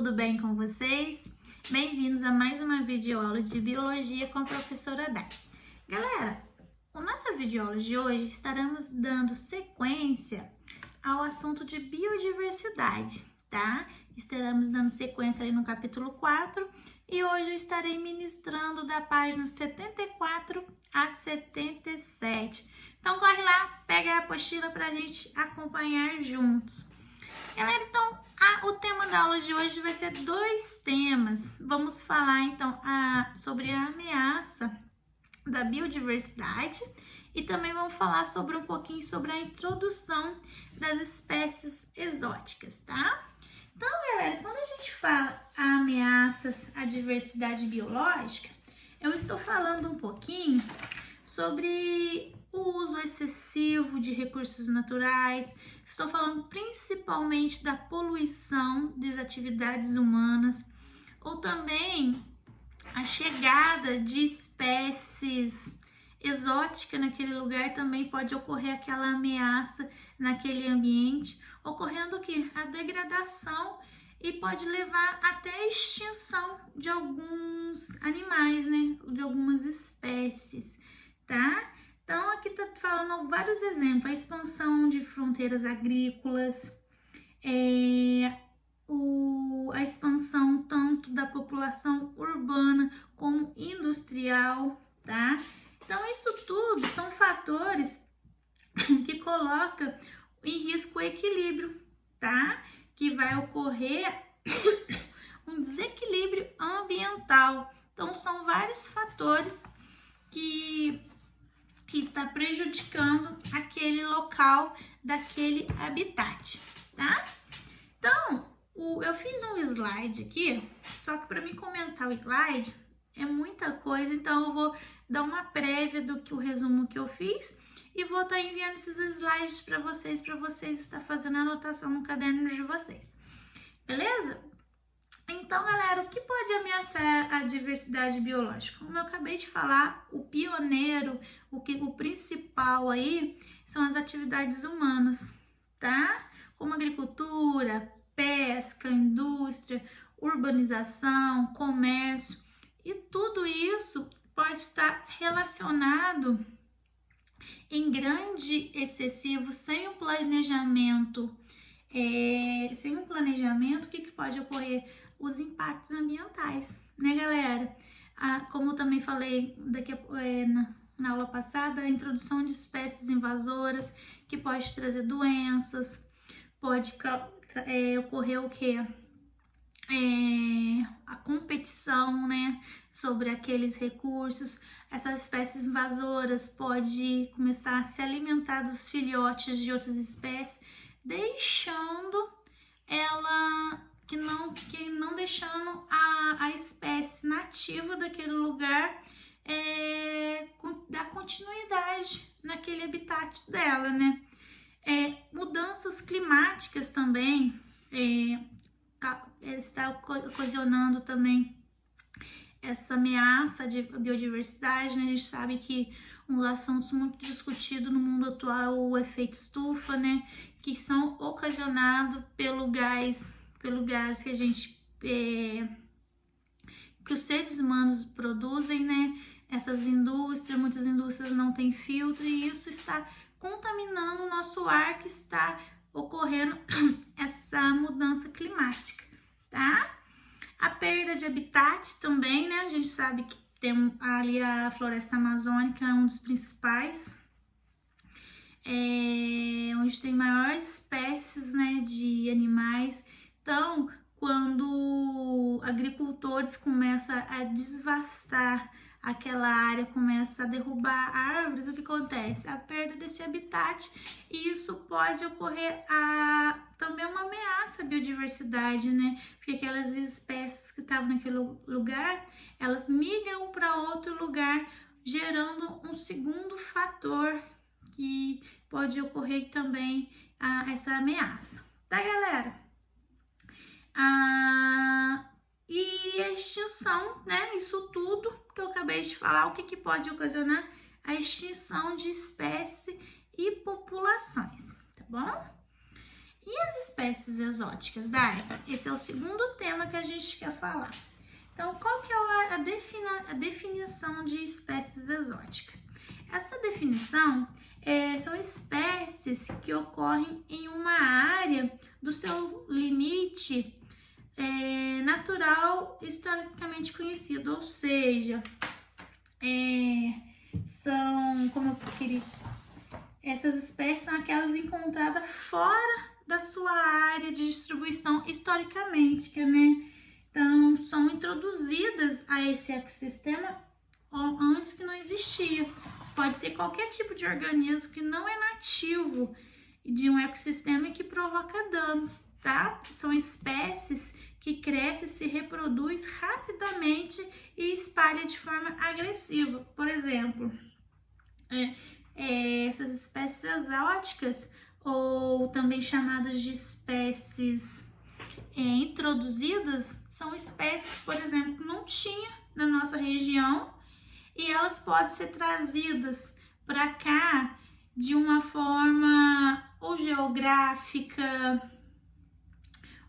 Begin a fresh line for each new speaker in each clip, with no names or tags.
tudo bem com vocês? Bem-vindos a mais uma videoaula de Biologia com a professora Day. Galera, a nossa videoaula de hoje estaremos dando sequência ao assunto de biodiversidade, tá? Estaremos dando sequência ali no capítulo 4 e hoje eu estarei ministrando da página 74 a 77. Então corre lá, pega a apostila para a gente acompanhar juntos. Galera, então o tema da aula de hoje vai ser dois temas. Vamos falar então sobre a ameaça da biodiversidade e também vamos falar sobre um pouquinho sobre a introdução das espécies exóticas, tá? Então, galera, quando a gente fala ameaças à diversidade biológica, eu estou falando um pouquinho sobre o uso excessivo de recursos naturais. Estou falando principalmente da poluição das atividades humanas ou também a chegada de espécies exóticas naquele lugar. Também pode ocorrer aquela ameaça naquele ambiente, ocorrendo o que? A degradação e pode levar até a extinção de alguns animais, né? De algumas espécies, tá? Então, aqui tá falando vários exemplos, a expansão de fronteiras agrícolas, a expansão tanto da população urbana como industrial, tá? Então, isso tudo são fatores que colocam em risco o equilíbrio, tá? Que vai ocorrer um desequilíbrio ambiental. Então, são vários fatores que está prejudicando aquele local daquele habitat, tá? Então, eu fiz um slide aqui, só que para mim comentar o slide é muita coisa, então eu vou dar uma prévia do que o resumo que eu fiz e vou estar enviando esses slides para vocês estar fazendo a anotação no caderno de vocês, beleza? Então, galera, o que pode ameaçar a diversidade biológica? Como eu acabei de falar, o pioneiro, o principal aí são as atividades humanas, tá? Como agricultura, pesca, indústria, urbanização, comércio, e tudo isso pode estar relacionado em grande excessivo, sem um planejamento. O que pode ocorrer? Os impactos ambientais, né, galera? Como eu também falei na aula passada, a introdução de espécies invasoras que pode trazer doenças, pode ocorrer o que? A competição, né, sobre aqueles recursos. Essas espécies invasoras podem começar a se alimentar dos filhotes de outras espécies, deixando ela não deixando a espécie nativa daquele lugar dar continuidade naquele habitat dela, né? Mudanças climáticas também está ocasionando também essa ameaça de biodiversidade, né? A gente sabe que um dos assuntos muito discutidos no mundo atual é o efeito estufa, né? Que são ocasionados pelo gás que a gente que os seres humanos produzem, né? Muitas indústrias não têm filtro e isso está contaminando o nosso ar, que está ocorrendo essa mudança climática, tá? A perda de habitat também, né? A gente sabe que tem ali a floresta amazônica, é um dos principais, onde tem maiores espécies, né, de animais. Então, quando agricultores começam a desvastar aquela área, começa a derrubar árvores, o que acontece? A perda desse habitat, e isso pode ocorrer também uma ameaça à biodiversidade, né? Porque aquelas espécies que estavam naquele lugar, elas migram para outro lugar, gerando um segundo fator que pode ocorrer também essa ameaça, tá, galera? E a extinção, né? Isso tudo que eu acabei de falar, o que pode ocasionar a extinção de espécies e populações, tá bom? E as espécies exóticas, Dai? Esse é o segundo tema que a gente quer falar. Então, qual que é a definição de espécies exóticas? Essa definição são espécies que ocorrem em uma área do seu limite natural historicamente conhecido, ou seja, essas espécies são aquelas encontradas fora da sua área de distribuição historicamente, né? Então, são introduzidas a esse ecossistema antes que não existia. Pode ser qualquer tipo de organismo que não é nativo de um ecossistema e que provoca danos, tá? São espécies que crescem, se reproduz rapidamente e espalha de forma agressiva. Por exemplo, essas espécies exóticas, ou também chamadas de espécies introduzidas, são espécies que, por exemplo, que não tinha na nossa região e elas podem ser trazidas para cá de uma forma ou geográfica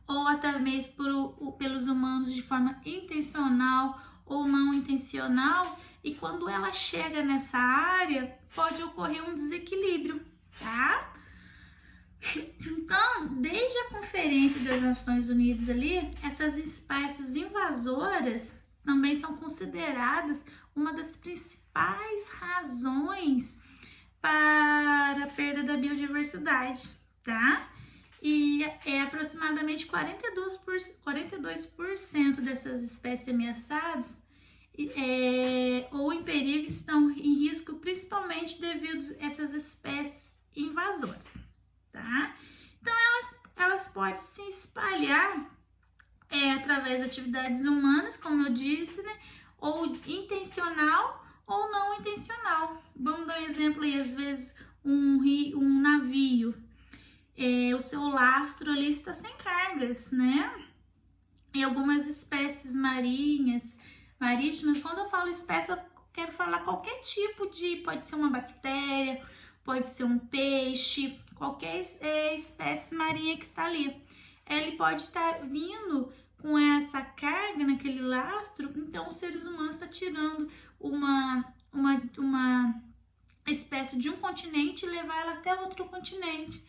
ou até mesmo pelos humanos de forma intencional ou não intencional, e quando ela chega nessa área pode ocorrer um desequilíbrio, tá? Então, desde a Conferência das Nações Unidas ali, essas espécies invasoras também são consideradas uma das principais razões para a perda da biodiversidade, tá? E aproximadamente 42% dessas espécies ameaçadas ou em perigo estão em risco, principalmente devido a essas espécies invasoras, tá? Então, elas podem se espalhar através de atividades humanas, como eu disse, né? Ou intencional ou não intencional. Vamos dar um exemplo aí, às vezes um navio, o seu lastro ali está sem cargas, né? E algumas espécies marítimas, quando eu falo espécie, eu quero falar qualquer tipo pode ser uma bactéria, pode ser um peixe, qualquer espécie marinha que está ali. Ele pode estar vindo com essa carga naquele lastro, então os seres humanos estão tirando uma espécie de um continente e levar ela até outro continente.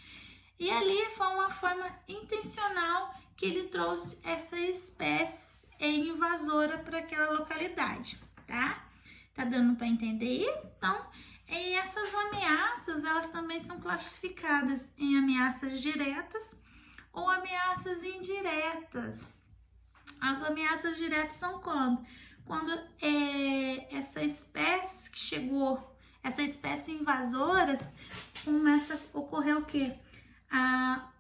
E ali foi uma forma intencional que ele trouxe essa espécie invasora para aquela localidade, tá? Tá dando para entender? Então, essas ameaças, elas também são classificadas em ameaças diretas ou ameaças indiretas. As ameaças diretas são quando essa espécie que chegou, essa espécie invasoras, começa a ocorrer o quê?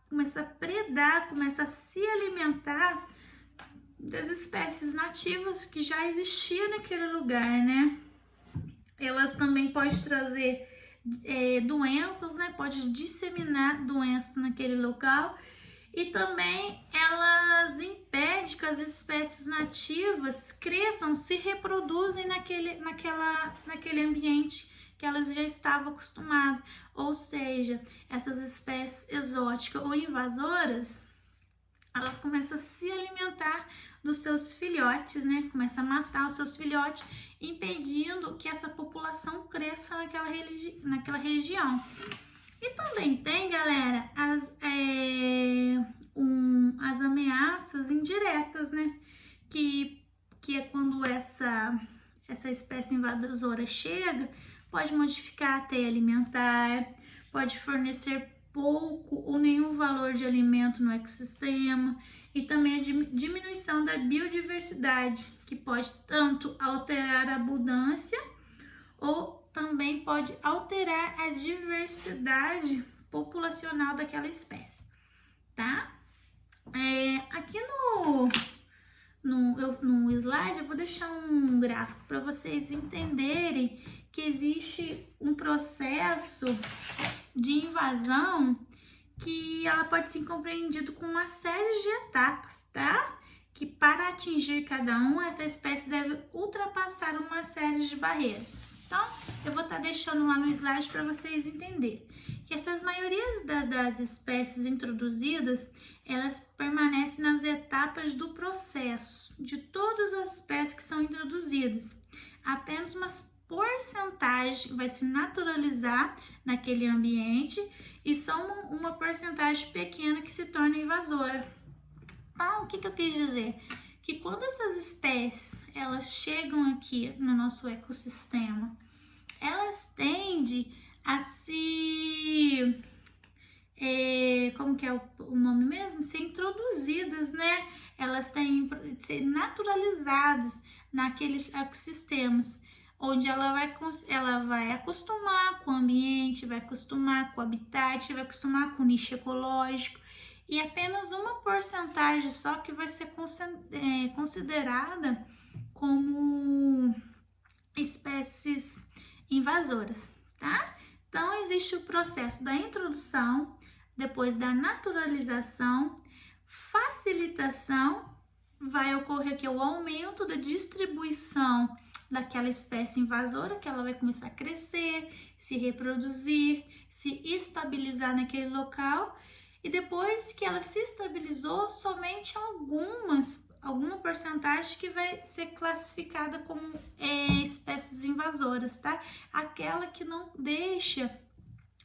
Começa a predar, começa a se alimentar das espécies nativas que já existiam naquele lugar, né? Elas também podem trazer doenças, né? Pode disseminar doenças naquele local, e também elas impedem que as espécies nativas cresçam, se reproduzem naquele ambiente que elas já estavam acostumadas. Ou seja, essas espécies exóticas ou invasoras, elas começam a se alimentar dos seus filhotes, né? Começam a matar os seus filhotes, impedindo que essa população cresça naquela região. E também tem, galera, as ameaças indiretas, né? Que é quando essa espécie invasora chega, pode modificar a teia alimentar, pode fornecer pouco ou nenhum valor de alimento no ecossistema, e também a diminuição da biodiversidade, que pode tanto alterar a abundância ou também pode alterar a diversidade populacional daquela espécie, tá? Aqui no slide eu vou deixar um gráfico para vocês entenderem que existe um processo de invasão que ela pode ser compreendido com uma série de etapas, tá? Que para atingir cada essa espécie deve ultrapassar uma série de barreiras. Então, eu vou estar deixando lá no slide para vocês entenderem. que essas maiorias das espécies introduzidas, elas permanecem nas etapas do processo de todas as espécies que são introduzidas. Apenas uma porcentagem vai se naturalizar naquele ambiente e só uma porcentagem pequena que se torna invasora. Então, o que eu quis dizer? Que quando essas espécies elas chegam aqui no nosso ecossistema, elas tendem a se... como que é o nome mesmo? Ser introduzidas, né? Elas têm de ser naturalizadas naqueles ecossistemas, onde ela vai acostumar com o ambiente, vai acostumar com o habitat, vai acostumar com o nicho ecológico, e apenas uma porcentagem só que vai ser considerada como espécies invasoras, tá? Então, existe o processo da introdução, depois da naturalização, facilitação, vai ocorrer aqui o aumento da distribuição daquela espécie invasora, que ela vai começar a crescer, se reproduzir, se estabilizar naquele local, e depois que ela se estabilizou, somente alguma porcentagem que vai ser classificada como espécies invasoras, tá? Aquela que não deixa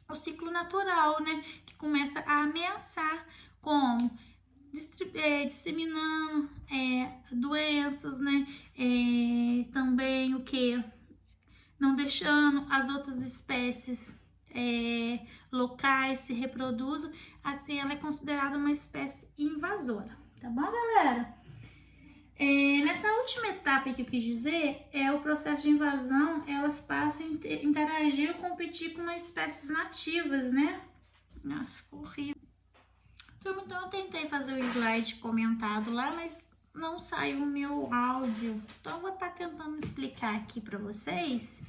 o ciclo natural, né? Que começa a ameaçar, como disseminando doenças, né? Também o que? Não deixando as outras espécies locais se reproduzam, assim ela é considerada uma espécie invasora, tá bom, galera? Nessa última etapa que eu quis dizer, o processo de invasão, elas passam a interagir ou competir com as espécies nativas, né? Nossa, ficou horrível. Então eu tentei fazer o slide comentado lá, mas não saiu o meu áudio. Então eu vou estar tentando explicar aqui para vocês.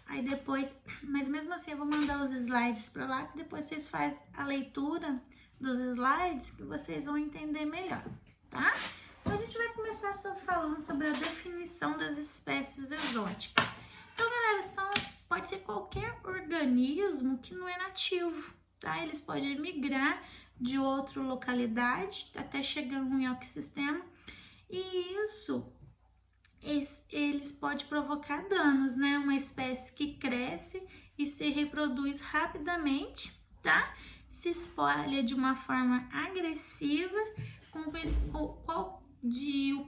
Aí depois, mas mesmo assim eu vou mandar os slides para lá, que depois vocês fazem a leitura dos slides, que vocês vão entender melhor, tá? Então a gente vai começar falando sobre a definição das espécies exóticas. Então, galera, pode ser qualquer organismo que não é nativo, tá? Eles podem migrar de outra localidade até chegar em um ecossistema, e isso eles podem provocar danos, né? Uma espécie que cresce e se reproduz rapidamente, tá? Se espalha de uma forma agressiva, com o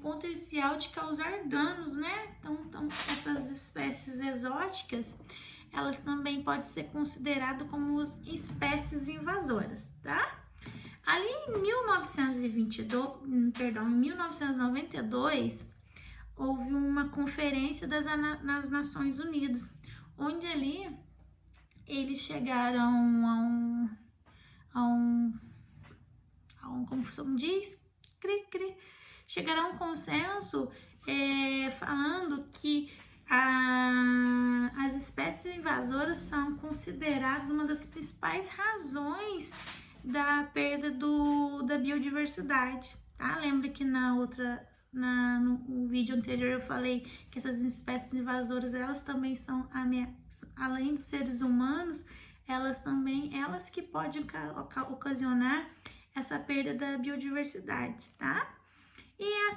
potencial de causar danos, né? Então essas espécies exóticas, elas também podem ser consideradas como espécies invasoras, tá? Ali em 1992, houve uma conferência das Nações Unidas, onde ali eles chegaram a um como diz? Chegaram a um consenso falando que as espécies invasoras são consideradas uma das principais razões da perda da biodiversidade, tá? Lembra que no vídeo anterior eu falei que essas espécies invasoras, elas também são além dos seres humanos, elas que podem ocasionar essa perda da biodiversidade, tá? E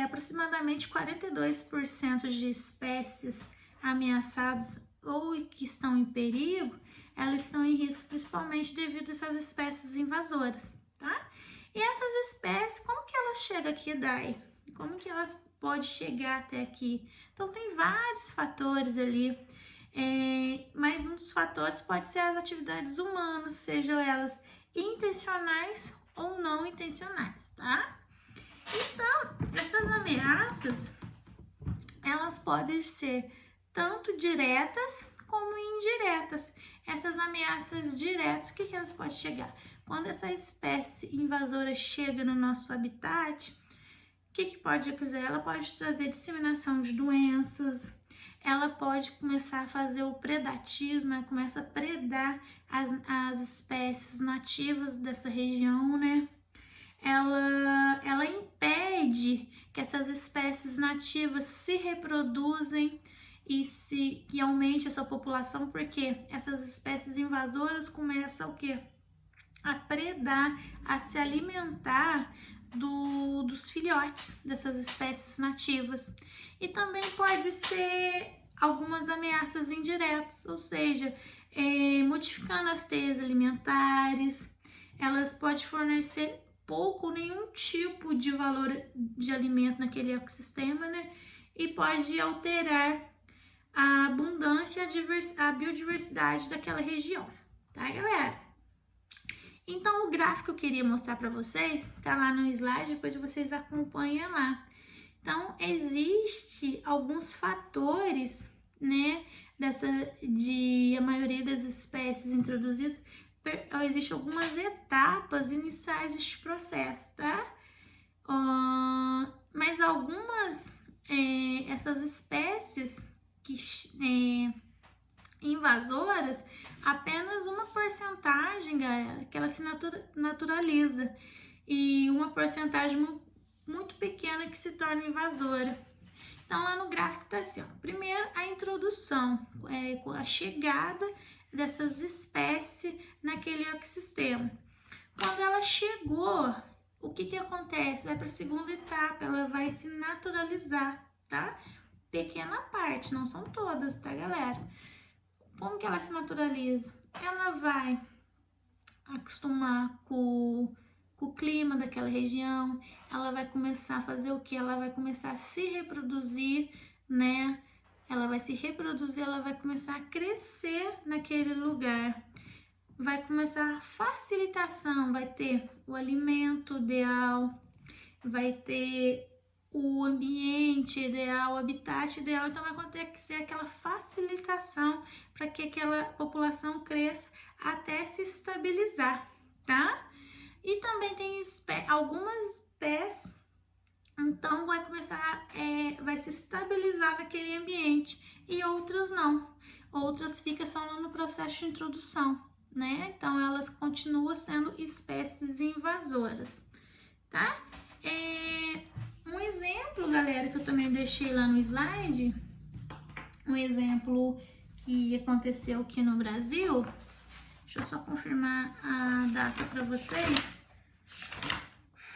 aproximadamente 42% de espécies ameaçadas ou que estão em perigo, elas estão em risco principalmente devido a essas espécies invasoras, tá? E essas espécies, como que elas chegam aqui, Dai? Como que elas podem chegar até aqui? Então, tem vários fatores ali, mas um dos fatores pode ser as atividades humanas, sejam elas intencionais ou não intencionais, tá? Então, essas ameaças, elas podem ser tanto diretas como indiretas. Essas ameaças diretas, o que elas podem chegar? Quando essa espécie invasora chega no nosso habitat, o que pode acontecer? Ela pode trazer disseminação de doenças, ela pode começar a fazer o predatismo, ela começa a predar as espécies nativas dessa região, né? Ela impede que essas espécies nativas se reproduzem que aumente a sua população, porque essas espécies invasoras começam o quê? A predar, a se alimentar dos filhotes dessas espécies nativas. E também pode ser algumas ameaças indiretas, ou seja, modificando as teias alimentares, elas podem fornecer pouco ou nenhum tipo de valor de alimento naquele ecossistema, né? E pode alterar a abundância e a biodiversidade daquela região, tá, galera? Então, o gráfico que eu queria mostrar para vocês tá lá no slide, depois vocês acompanham lá. Então, existe alguns fatores, né, a maioria das espécies introduzidas, existem algumas etapas iniciais deste processo, tá? Mas algumas, essas espécies invasoras, apenas uma porcentagem, galera, que ela se naturaliza e uma porcentagem muito pequena que se torna invasora. Então, lá no gráfico tá assim, ó. Primeiro, a introdução, com a chegada dessas espécies naquele ecossistema. Quando ela chegou, o que acontece? Vai para a segunda etapa, ela vai se naturalizar, tá? Pequena parte, não são todas, tá, galera? Como que ela se naturaliza? Ela vai acostumar com o clima daquela região, ela vai começar a fazer o que? Ela vai começar a se reproduzir, né? Ela vai se reproduzir, ela vai começar a crescer naquele lugar. Vai começar a facilitação, vai ter o alimento ideal, vai ter o ambiente ideal, o habitat ideal, então vai acontecer aquela facilitação para que aquela população cresça até se estabilizar, tá? E também tem algumas espécies, então vai começar, vai se estabilizar naquele ambiente, e outras não, outras ficam só no processo de introdução, né? Então elas continuam sendo espécies invasoras, tá? Um exemplo, galera, que eu também deixei lá no slide, um exemplo que aconteceu aqui no Brasil. Deixa eu só confirmar a data para vocês.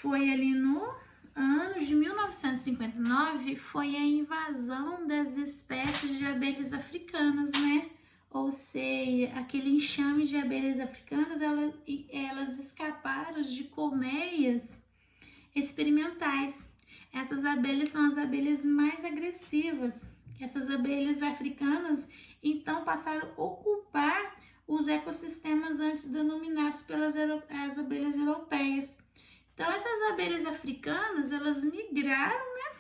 Foi ali no ano de 1959, foi a invasão das espécies de abelhas africanas, né? Ou seja, aquele enxame de abelhas africanas, elas escaparam de colmeias experimentais. Essas abelhas são as abelhas mais agressivas. Essas abelhas africanas, então, passaram a ocupar os ecossistemas antes denominados pelas as abelhas europeias. Então, essas abelhas africanas, elas migraram, né,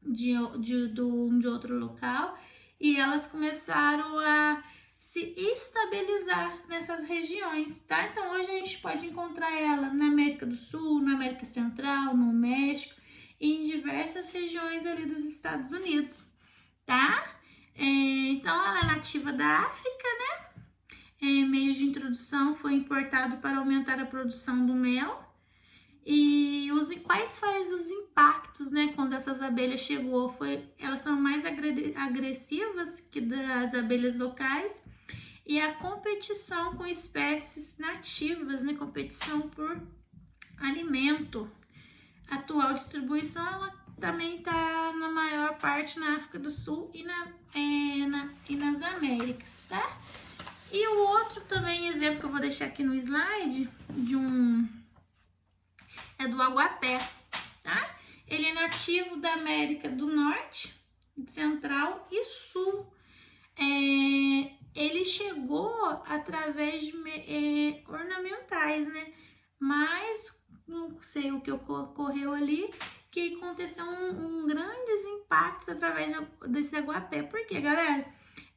de outro local, e elas começaram a se estabilizar nessas regiões, tá? Então, hoje a gente pode encontrar ela na América do Sul, na América Central, no México e em diversas regiões ali dos Estados Unidos, tá? Então, ela é nativa da África, né? Meio de introdução, foi importado para aumentar a produção do mel. E quais foram os impactos, né, quando essas abelhas chegou? Elas são mais agressivas que das abelhas locais, e a competição com espécies nativas, né, competição por alimento. A atual distribuição, ela também está na maior parte na África do Sul e nas Américas, tá? E o outro também exemplo que eu vou deixar aqui no slide é do aguapé, tá? Ele é nativo da América do Norte, Central e Sul. Ele chegou através de ornamentais, né? Mas não sei o que ocorreu ali, que aconteceu um grandes impactos através desse aguapé. Por quê, galera?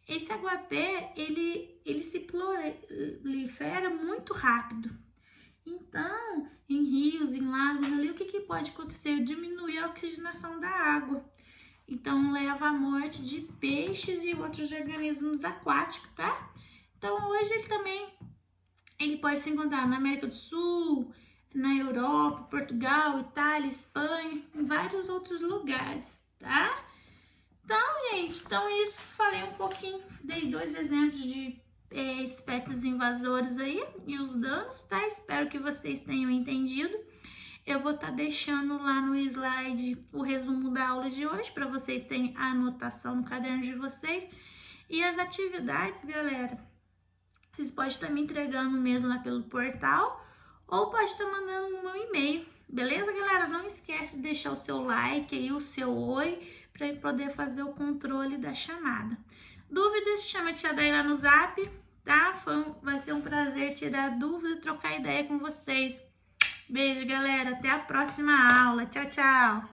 Esse aguapé, ele se prolifera muito rápido. Então, em rios, em lagos ali, o que pode acontecer? Diminuir a oxigenação da água. Então, leva à morte de peixes e outros organismos aquáticos, tá? Então, hoje ele pode se encontrar na América do Sul, na Europa, Portugal, Itália, Espanha, em vários outros lugares, tá? Gente, então isso, falei um pouquinho, dei 2 exemplos de espécies invasoras aí e os danos, tá? Espero que vocês tenham entendido. Eu vou estar deixando lá no slide o resumo da aula de hoje, para vocês terem a anotação no caderno de vocês. E as atividades, galera, vocês podem estar me entregando mesmo lá pelo portal, ou pode estar mandando um meu e-mail, beleza, galera? Não esquece de deixar o seu like aí, o seu oi, para poder fazer o controle da chamada. Dúvidas, chama a tia Daí lá no zap, tá? Vai ser um prazer tirar dúvida e trocar ideia com vocês. Beijo, galera. Até a próxima aula. Tchau, tchau.